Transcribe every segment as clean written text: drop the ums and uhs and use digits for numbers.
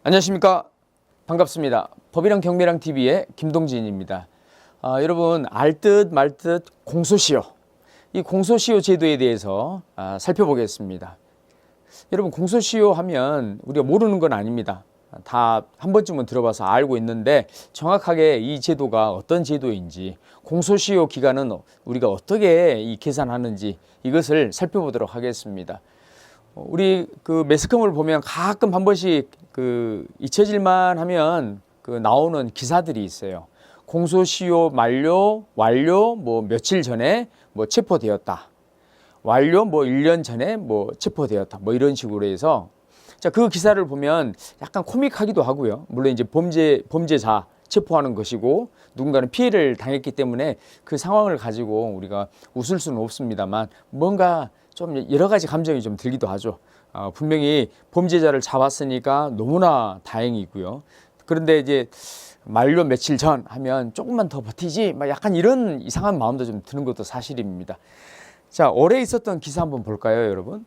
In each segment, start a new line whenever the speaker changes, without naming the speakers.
안녕하십니까. 반갑습니다. 법이랑 경매랑 TV의 김동진입니다. 여러분 알듯 말듯 공소시효, 이 공소시효 제도에 대해서 살펴보겠습니다. 여러분 공소시효 하면 우리가 모르는 건 아닙니다. 다 한 번쯤은 들어봐서 알고 있는데 정확하게 이 제도가 어떤 제도인지, 공소시효 기간은 우리가 어떻게 계산하는지 이것을 살펴보도록 하겠습니다. 우리 그 매스컴을 보면 가끔 한 번씩 잊혀질만 하면 나오는 기사들이 있어요. 공소시효 완료 뭐 며칠 전에 뭐 체포되었다. 완료 뭐 1년 전에 뭐 체포되었다. 뭐 이런 식으로 해서 그 기사를 보면 약간 코믹하기도 하고요. 물론 이제 범죄자 체포하는 것이고 누군가는 피해를 당했기 때문에 그 상황을 가지고 우리가 웃을 수는 없습니다만 뭔가 좀 여러 가지 감정이 좀 들기도 하죠. 분명히 범죄자를 잡았으니까 너무나 다행이고요. 그런데 이제 만료 며칠 전 하면 조금만 더 버티지, 막 약간 이런 이상한 마음도 좀 드는 것도 사실입니다. 자, 올해 있었던 기사 한번 볼까요, 여러분?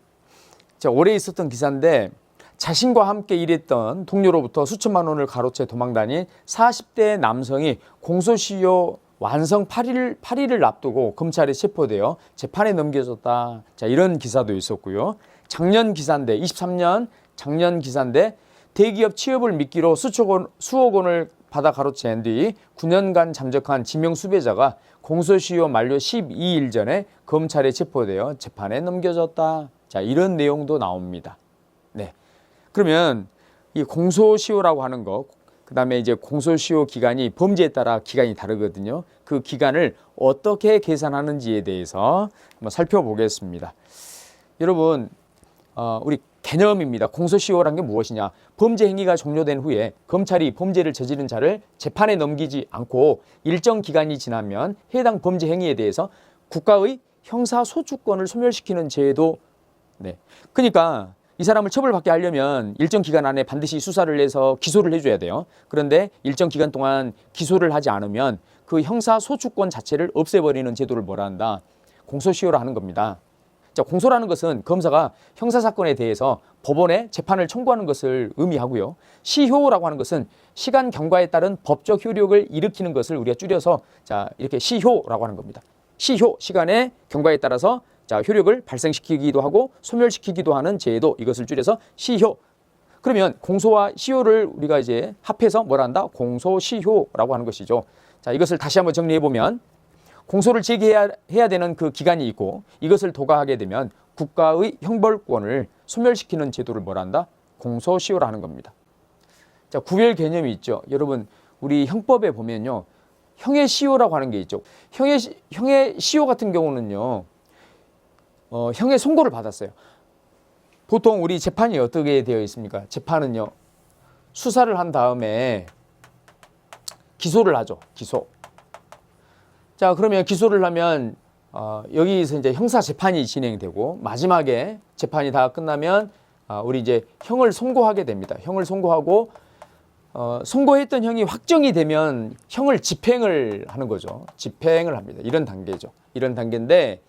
자, 올해 있었던 기사인데 자신과 함께 일했던 동료로부터 수천만 원을 가로채 도망다닌 40대 남성이 공소시효 완성 8일을 앞두고 검찰에 체포되어 재판에 넘겨졌다. 자, 이런 기사도 있었고요. 작년 기사인데 23년 작년 기사인데 대기업 취업을 미끼로 수억 원을 받아 가로챈 뒤 9년간 잠적한 지명 수배자가 공소시효 만료 12일 전에 검찰에 체포되어 재판에 넘겨졌다. 자, 이런 내용도 나옵니다. 네. 그러면 이 공소시효라고 하는 거, 그 다음에 이제 공소시효 기간이 범죄에 따라 기간이 다르거든요. 그 기간을 어떻게 계산하는지에 대해서 한번 살펴보겠습니다. 여러분, 우리 개념입니다. 공소시효라는 게 무엇이냐? 범죄 행위가 종료된 후에 검찰이 범죄를 저지른 자를 재판에 넘기지 않고 일정 기간이 지나면 해당 범죄 행위에 대해서 국가의 형사소추권을 소멸시키는 제도. 네. 그러니까 이 사람을 처벌받게 하려면 일정 기간 안에 반드시 수사를 해서 기소를 해줘야 돼요. 그런데 일정 기간 동안 기소를 하지 않으면 그 형사소추권 자체를 없애버리는 제도를 뭐라 한다? 공소시효라 하는 겁니다. 자, 공소라는 것은 검사가 형사사건에 대해서 법원에 재판을 청구하는 것을 의미하고요. 시효라고 하는 것은 시간 경과에 따른 법적 효력을 일으키는 것을 우리가 줄여서 자, 이렇게 시효라고 하는 겁니다. 시효, 시간의 경과에 따라서 자, 효력을 발생시키기도 하고 소멸시키기도 하는 제도, 이것을 줄여서 시효. 그러면 공소와 시효를 우리가 이제 합해서 뭐라 한다? 공소시효라고 하는 것이죠. 자, 이것을 다시 한번 정리해 보면 공소를 제기해야 되는 그 기간이 있고 이것을 도과하게 되면 국가의 형벌권을 소멸시키는 제도를 뭐라 한다? 공소시효라 하는 겁니다. 자, 구별 개념이 있죠. 여러분, 우리 형법에 보면요. 형의 시효라고 하는 게 있죠. 형의 시효 같은 경우는요. 형의 선고를 받았어요. 보통 우리 재판이 어떻게 되어 있습니까? 재판은요. 수사를 한 다음에 기소를 하죠. 기소. 자, 그러면 기소를 하면 여기서 이제 형사 재판이 진행되고 마지막에 재판이 다 끝나면 우리 이제 형을 선고하게 됩니다. 형을 선고하고 선고했던 형이 확정이 되면 형을 집행을 하는 거죠. 집행을 합니다. 이런 단계죠. 이런 단계인데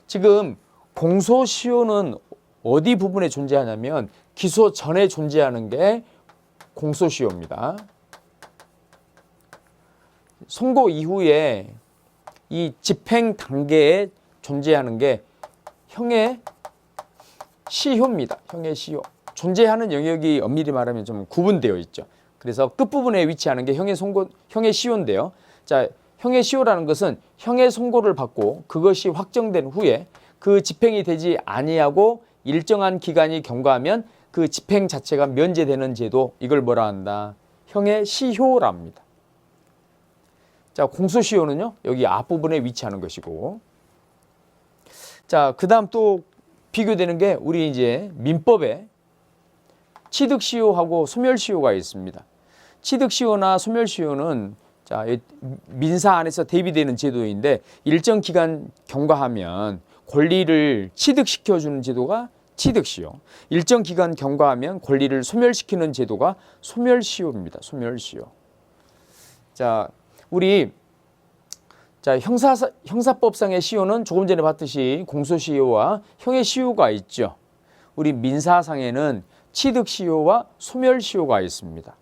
지금 공소시효는 어디 부분에 존재하냐면 기소 전에 존재하는 게 공소시효입니다. 선고 이후에 이 집행 단계에 존재하는 게 형의 시효입니다. 형의 시효. 존재하는 영역이 엄밀히 말하면 좀 구분되어 있죠. 그래서 끝부분에 위치하는 게 형의 시효인데요. 자, 형의 시효라는 것은 형의 선고를 받고 그것이 확정된 후에 그 집행이 되지 아니하고 일정한 기간이 경과하면 그 집행 자체가 면제되는 제도, 이걸 뭐라 한다? 형의 시효라 합니다. 자, 공소시효는요, 여기 앞부분에 위치하는 것이고. 자, 그 다음 또 비교되는 게 우리 이제 민법에 취득시효하고 소멸시효가 있습니다. 취득시효나 소멸시효는 자, 민사 안에서 대비되는 제도인데 일정 기간 경과하면 권리를 취득시켜주는 제도가 취득시효. 일정 기간 경과하면 권리를 소멸시키는 제도가 소멸시효입니다. 소멸시효. 자, 우리 형사법상의 시효는 조금 전에 봤듯이 공소시효와 형의 시효가 있죠. 우리 민사상에는 취득시효와 소멸시효가 있습니다.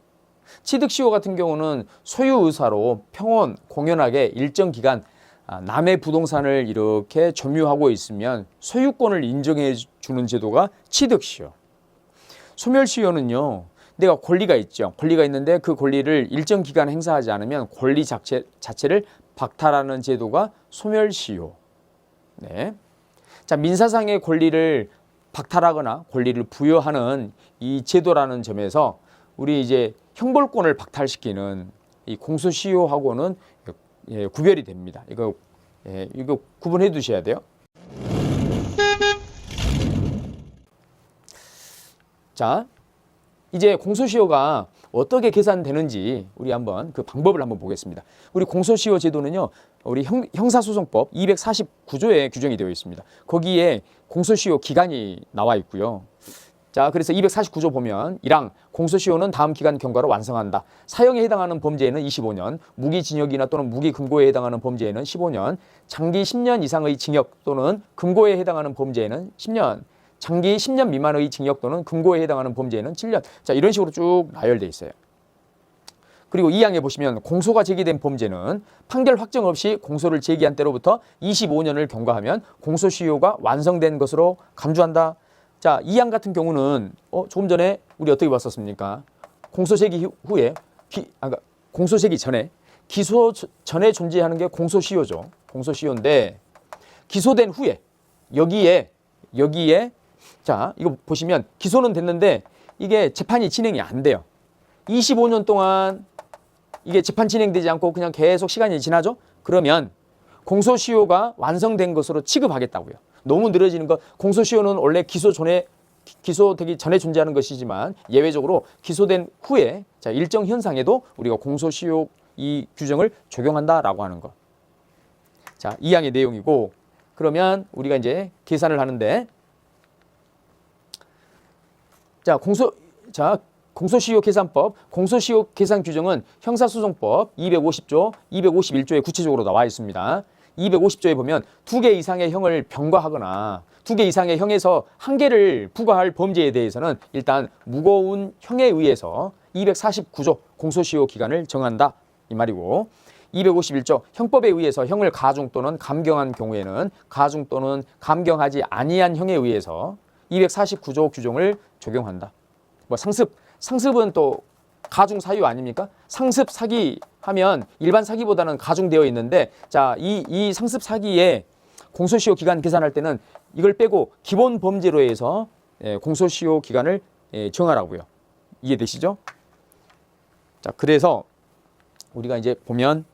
취득시효 같은 경우는 소유의사로 평온, 공연하게 일정 기간 남의 부동산을 이렇게 점유하고 있으면 소유권을 인정해 주는 제도가 취득시효. 소멸시효는요, 내가 권리가 있죠. 권리가 있는데 그 권리를 일정 기간 행사하지 않으면 권리 자체를 박탈하는 제도가 소멸시효. 네. 자, 민사상의 권리를 박탈하거나 권리를 부여하는 이 제도라는 점에서 우리 이제 형벌권을 박탈시키는 이 공소시효하고는 구별이 됩니다. 이거 구분해 두셔야 돼요. 자, 이제 공소시효가 어떻게 계산되는지 우리 한번 그 방법을 한번 보겠습니다. 우리 공소시효 제도는요, 우리 형사소송법 249조에 규정이 되어 있습니다. 거기에 공소시효 기간이 나와 있고요. 자, 그래서 249조 보면 1항 공소시효는 다음 기간 경과로 완성한다. 사형에 해당하는 범죄에는 25년, 무기징역이나 또는 무기금고에 해당하는 범죄에는 15년, 장기 10년 이상의 징역 또는 금고에 해당하는 범죄에는 10년, 장기 10년 미만의 징역 또는 금고에 해당하는 범죄에는 7년. 자, 이런 식으로 쭉 나열되어 있어요. 그리고 2항에 보시면 공소가 제기된 범죄는 판결 확정 없이 공소를 제기한 때로부터 25년을 경과하면 공소시효가 완성된 것으로 감주한다. 자, 2항 같은 경우는 조금 전에 우리 어떻게 봤었습니까? 공소 제기 후에 공소 제기 전에 기소 전에 존재하는 게 공소시효죠. 공소시효인데 기소된 후에 여기에 자, 이거 보시면 기소는 됐는데 이게 재판이 진행이 안 돼요. 25년 동안 이게 재판 진행되지 않고 그냥 계속 시간이 지나죠? 그러면 공소시효가 완성된 것으로 취급하겠다고요. 너무 늘어지는 것, 공소시효는 원래 기소되기 전에 존재하는 것이지만 예외적으로 기소된 후에 자, 일정 현상에도 우리가 공소시효 이 규정을 적용한다라고 하는 것. 자, 2항의 내용이고, 그러면 우리가 이제 계산을 하는데, 자, 공소시효 계산법, 공소시효 계산 규정은 형사소송법 250조, 251조에 구체적으로 나와 있습니다. 250조에 보면 2개 이상의 형을 병과하거나 2개 이상의 형에서 1개를 부과할 범죄에 대해서는 일단 무거운 형에 의해서 249조 공소시효 기간을 정한다 이 말이고, 251조 형법에 의해서 형을 가중 또는 감경한 경우에는 가중 또는 감경하지 아니한 형에 의해서 249조 규정을 적용한다. 뭐 상습은 또 가중 사유 아닙니까? 상습 사기 하면 일반 사기보다는 가중되어 있는데, 자, 이 상습 사기에 공소시효 기간 계산할 때는 이걸 빼고 기본 범죄로 해서 공소시효 기간을 정하라고요. 이해되시죠? 자, 그래서 우리가 이제 보면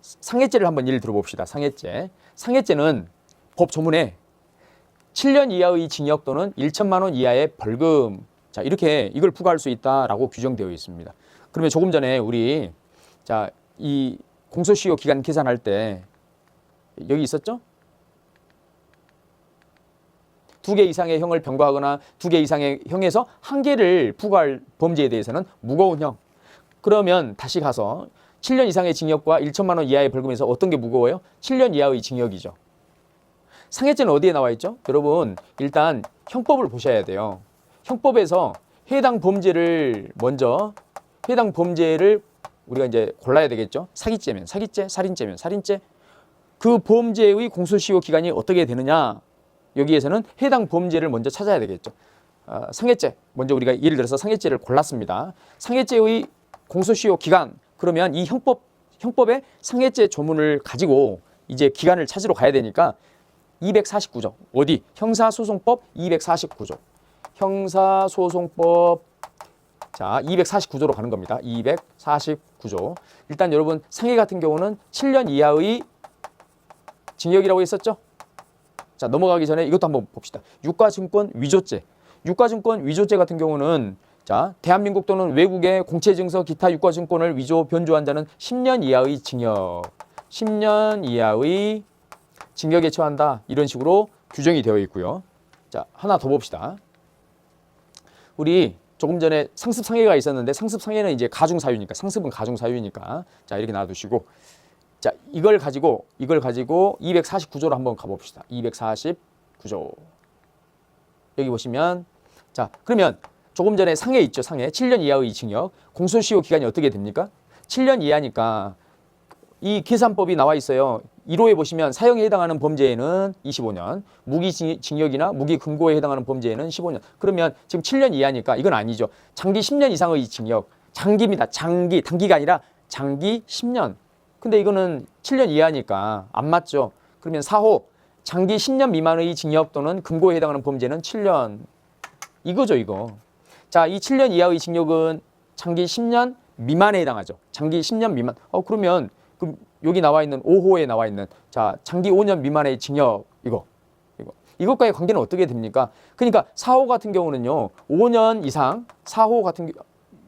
상해죄를 한번 예를 들어봅시다. 상해죄는 법 조문에 7년 이하의 징역 또는 1천만 원 이하의 벌금, 자, 이렇게 이걸 부과할 수 있다라고 규정되어 있습니다. 그러면 조금 전에 우리 자, 이 공소시효 기간 계산할 때 여기 있었죠? 2개 이상의 형을 병과하거나 2개 이상의 형에서 1개를 부과할 범죄에 대해서는 무거운 형. 그러면 다시 가서 7년 이상의 징역과 1천만 원 이하의 벌금에서 어떤 게 무거워요? 7년 이하의 징역이죠. 상해죄는 어디에 나와 있죠? 여러분, 일단 형법을 보셔야 돼요. 형법에서 해당 범죄를 우리가 이제 골라야 되겠죠. 사기죄면 사기죄, 살인죄면 살인죄. 그 범죄의 공소시효 기간이 어떻게 되느냐? 여기에서는 해당 범죄를 먼저 찾아야 되겠죠. 상해죄, 먼저 우리가 예를 들어서 상해죄를 골랐습니다. 상해죄의 공소시효 기간, 그러면 이 형법의 상해죄 조문을 가지고 이제 기간을 찾으러 가야 되니까 249조, 어디? 형사소송법 249조. 형사소송법, 자, 249조로 가는 겁니다. 249조. 일단 여러분, 상해 같은 경우는 7년 이하의 징역이라고 했었죠? 자, 넘어가기 전에 이것도 한번 봅시다. 유가증권 위조죄. 유가증권 위조죄 같은 경우는 자, 대한민국 또는 외국의 공채증서 기타 유가증권을 위조 변조한 자는 10년 이하의 징역, 10년 이하의 징역에 처한다. 이런 식으로 규정이 되어 있고요. 자, 하나 더 봅시다. 우리 조금 전에 상습 상해가 있었는데 상습 상해는 이제 가중 사유니까, 상습은 가중 사유니까, 자, 이렇게 놔두시고, 자, 이걸 가지고 249조로 한번 가봅시다. 249조. 여기 보시면 자, 그러면 조금 전에 상해 있죠. 상해. 7년 이하의 징역. 공소시효 기간이 어떻게 됩니까? 7년 이하니까 이 계산법이 나와 있어요. 1호에 보시면 사형에 해당하는 범죄에는 25년, 무기징역이나 무기금고에 해당하는 범죄에는 15년. 그러면 지금 7년 이하니까 이건 아니죠. 장기 10년 이상의 징역. 장기입니다. 장기, 단기가 아니라 장기 10년. 근데 이거는 7년 이하니까 안 맞죠. 그러면 4호, 장기 10년 미만의 징역 또는 금고에 해당하는 범죄는 7년. 이거죠, 이거. 자, 이 7년 이하의 징역은 장기 10년 미만에 해당하죠. 장기 10년 미만. 그러면 여기 나와 있는 5호에 나와 있는 자, 장기 5년 미만의 징역 이것과의 관계는 어떻게 됩니까? 그러니까 4호 같은 경우는요. 5년 이상 4호 같은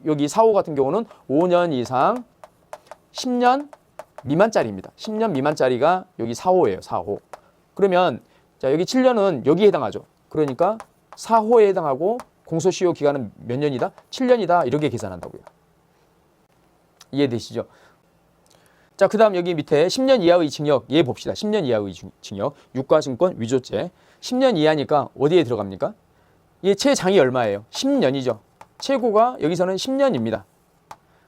여기 4호 같은 경우는 5년 이상 10년 미만짜리입니다. 10년 미만짜리가 여기 4호예요. 4호. 그러면 자, 여기 7년은 여기에 해당하죠. 그러니까 4호에 해당하고 공소시효 기간은 몇 년이다? 7년이다. 이렇게 계산한다고요. 이해되시죠? 자, 그 다음 여기 밑에 10년 이하의 징역 얘 봅시다. 10년 이하의 징역 유가증권 위조죄 10년 이하니까 어디에 들어갑니까? 얘 최장이 얼마예요? 10년이죠. 최고가 여기서는 10년입니다.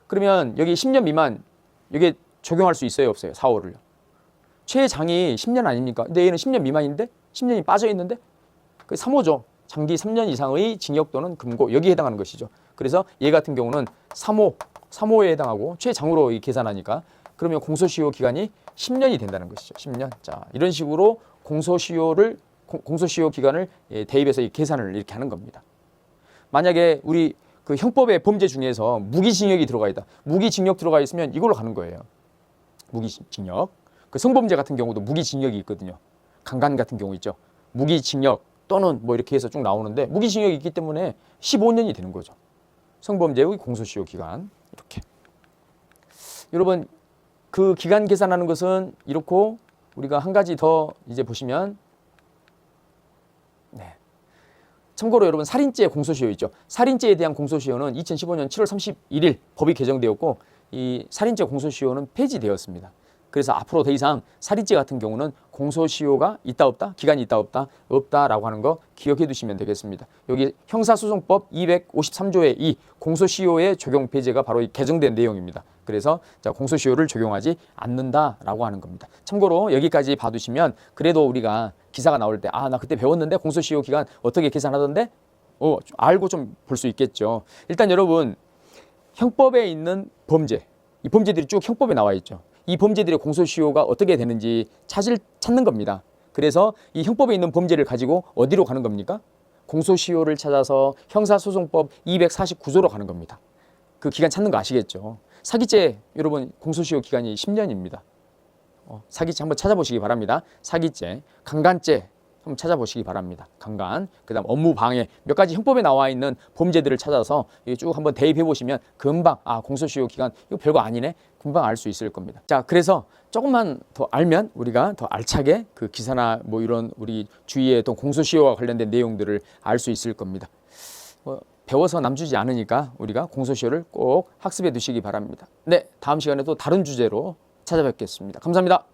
그러면 여기 10년 미만 여기에 적용할 수 있어요? 없어요? 4호를요. 최장이 10년 아닙니까? 근데 얘는 10년 미만인데 10년이 빠져 있는데 그 3호죠. 장기 3년 이상의 징역 또는 금고 여기에 해당하는 것이죠. 그래서 얘 같은 경우는 3호에 해당하고 최장으로 계산하니까 그러면 공소시효 기간이 10년이 된다는 것이죠. 10년. 자, 이런 식으로 공소시효 기간을 대입해서 계산을 이렇게 하는 겁니다. 만약에 우리 그 형법의 범죄 중에서 무기징역이 들어가 있다. 무기징역 들어가 있으면 이걸로 가는 거예요. 무기징역. 그 성범죄 같은 경우도 무기징역이 있거든요. 강간 같은 경우 있죠. 무기징역 또는 뭐 이렇게 해서 쭉 나오는데 무기징역이 있기 때문에 15년이 되는 거죠. 성범죄의 공소시효 기간. 이렇게. 여러분 그 기간 계산하는 것은 이렇고 우리가 한 가지 더 이제 보시면 참고로 여러분 살인죄 공소시효 있죠. 살인죄에 대한 공소시효는 2015년 7월 31일 법이 개정되었고 이 살인죄 공소시효는 폐지되었습니다. 그래서 앞으로 더 이상 살인죄 같은 경우는 공소시효가 있다 없다? 기간이 있다 없다? 없다라고 하는 거 기억해 두시면 되겠습니다. 여기 형사소송법 253조의 2 공소시효의 적용 폐지가 바로 개정된 내용입니다. 그래서 자, 공소시효를 적용하지 않는다라고 하는 겁니다. 참고로 여기까지 봐두시면 그래도 우리가 기사가 나올 때 나 그때 배웠는데 공소시효 기간 어떻게 계산하던데? 알고 좀 볼 수 있겠죠. 일단 여러분 형법에 있는 범죄 이 범죄들이 쭉 형법에 나와 있죠. 이 범죄들의 공소시효가 어떻게 되는지 찾는 겁니다. 그래서 이 형법에 있는 범죄를 가지고 어디로 가는 겁니까? 공소시효를 찾아서 형사소송법 249조로 가는 겁니다. 그 기간 찾는 거 아시겠죠? 사기죄 여러분 공소시효 기간이 10년입니다. 사기죄 한번 찾아보시기 바랍니다. 사기죄, 강간죄 한번 찾아보시기 바랍니다. 강간, 그 다음 업무방해 몇 가지 형법에 나와 있는 범죄들을 찾아서 쭉 한번 대입해 보시면 금방 공소시효 기간 이거 별거 아니네 금방 알 수 있을 겁니다. 자, 그래서 조금만 더 알면 우리가 더 알차게 그 기사나 뭐 이런 우리 주위의 또 공소시효와 관련된 내용들을 알 수 있을 겁니다. 배워서 남주지 않으니까 우리가 공소시효를 꼭 학습해 두시기 바랍니다. 네, 다음 시간에 또 다른 주제로 찾아뵙겠습니다. 감사합니다.